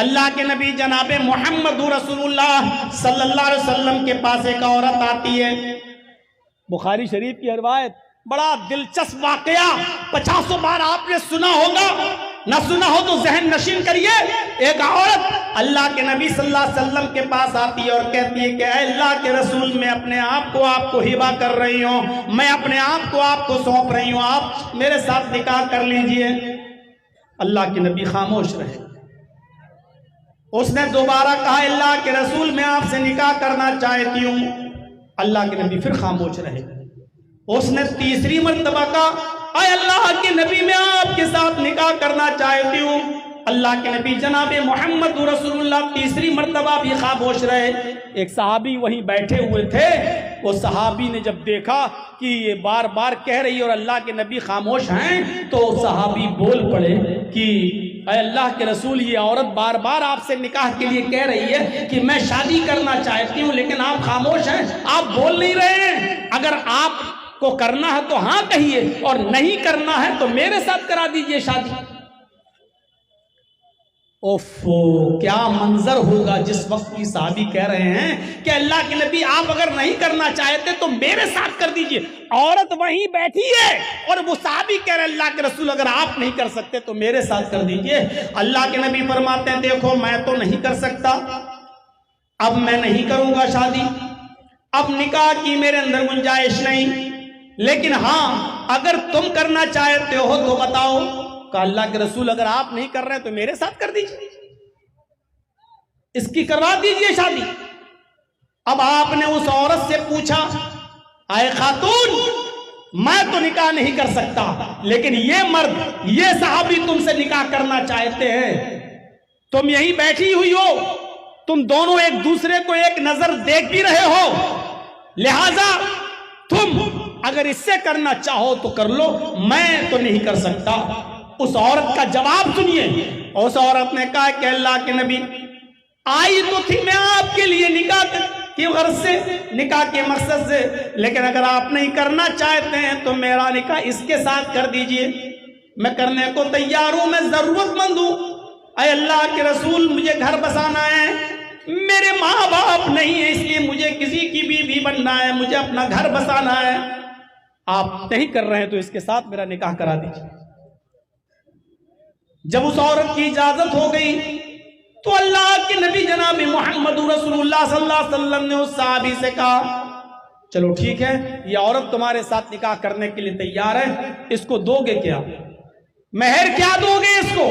اللہ کے نبی جناب محمد رسول اللہ صلی اللہ علیہ وسلم کے پاس ایک عورت آتی ہے. بخاری شریف کی روایت، بڑا دلچسپ واقعہ، 50 بار آپ نے سنا ہوگا، نہ سنا ہو تو ذہن نشین کریے. ایک عورت اللہ کے نبی صلی اللہ علیہ وسلم کے پاس آتی ہے اور کہتی ہے کہ اے اللہ کے رسول، میں اپنے آپ کو ہبہ کر رہی ہوں، میں اپنے آپ کو سونپ رہی ہوں، آپ میرے ساتھ نکاح کر لیجئے. اللہ کے نبی خاموش رہے. اس نے دوبارہ کہا اللہ کے رسول، میں آپ سے نکاح کرنا چاہتی ہوں. اللہ کے نبی پھر خاموش رہے. اس نے تیسری مرتبہ کہا اے اللہ کے نبی، میں آپ کے ساتھ نکاح کرنا چاہتی ہوں. اللہ کے نبی جناب محمد رسول اللہ تیسری مرتبہ بھی خاموش رہے. ایک صحابی وہیں بیٹھے ہوئے تھے. وہ صحابی نے جب دیکھا کہ یہ بار بار کہہ رہی ہے اور اللہ کے نبی خاموش ہیں، تو صحابی بول پڑے کہ اے اللہ کے رسول، یہ عورت بار بار آپ سے نکاح کے لیے کہہ رہی ہے کہ میں شادی کرنا چاہتی ہوں، لیکن آپ خاموش ہیں، آپ بول نہیں رہے ہیں. اگر آپ کو کرنا ہے تو ہاں کہیے، اور نہیں کرنا ہے تو میرے ساتھ کرا دیجئے شادی. اوفو، کیا منظر ہوگا جس وقت کی صحابی کہہ رہے ہیں کہ اللہ کے نبی آپ اگر نہیں کرنا چاہتے تو میرے ساتھ کر دیجئے. عورت وہیں بیٹھی ہے اور وہ صحابی کہہ رہے اللہ کے رسول اگر آپ نہیں کر سکتے تو میرے ساتھ کر دیجئے. اللہ کے نبی فرماتے ہیں دیکھو میں تو نہیں کر سکتا، اب میں نہیں کروں گا شادی، اب نکاح کی میرے اندر گنجائش نہیں، لیکن ہاں اگر تم کرنا چاہتے ہو تو بتاؤ. کہ اللہ کے رسول اگر آپ نہیں کر رہے تو میرے ساتھ کر دیجئے، اس کی کروا دیجئے شادی. اب آپ نے اس عورت سے پوچھا اے خاتون، میں تو نکاح نہیں کر سکتا، لیکن یہ مرد، یہ صحابی تم سے نکاح کرنا چاہتے ہیں، تم یہیں بیٹھی ہوئی ہو، تم دونوں ایک دوسرے کو ایک نظر دیکھ بھی رہے ہو، لہذا تم اگر اس سے کرنا چاہو تو کر لو، میں تو نہیں کر سکتا. اس عورت کا جواب سنیے. اس عورت نے کہا کہ اللہ کے نبی، آئی تو تھی میں آپ کے لیے نکاح کی غرض سے، نکاح کے مقصد سے، لیکن اگر آپ نہیں کرنا چاہتے ہیں تو میرا نکاح اس کے ساتھ کر دیجئے، میں کرنے کو تیار ہوں، میں ضرورت مند ہوں. اے اللہ کے رسول، مجھے گھر بسانا ہے، میرے ماں باپ نہیں ہے، اس لیے مجھے کسی کی بیوی بننا ہے، مجھے اپنا گھر بسانا ہے. آپ نہیں کر رہے ہیں تو اس کے ساتھ میرا نکاح کرا دیجئے. جب اس عورت کی اجازت ہو گئی تو اللہ کے نبی جناب محمد رسول اللہ صلی اللہ علیہ وسلم نے اس صحابی سے کہا چلو ٹھیک ہے، یہ عورت تمہارے ساتھ نکاح کرنے کے لیے تیار ہے، اس کو دو گے کیا؟ مہر کیا دو گے اس کو؟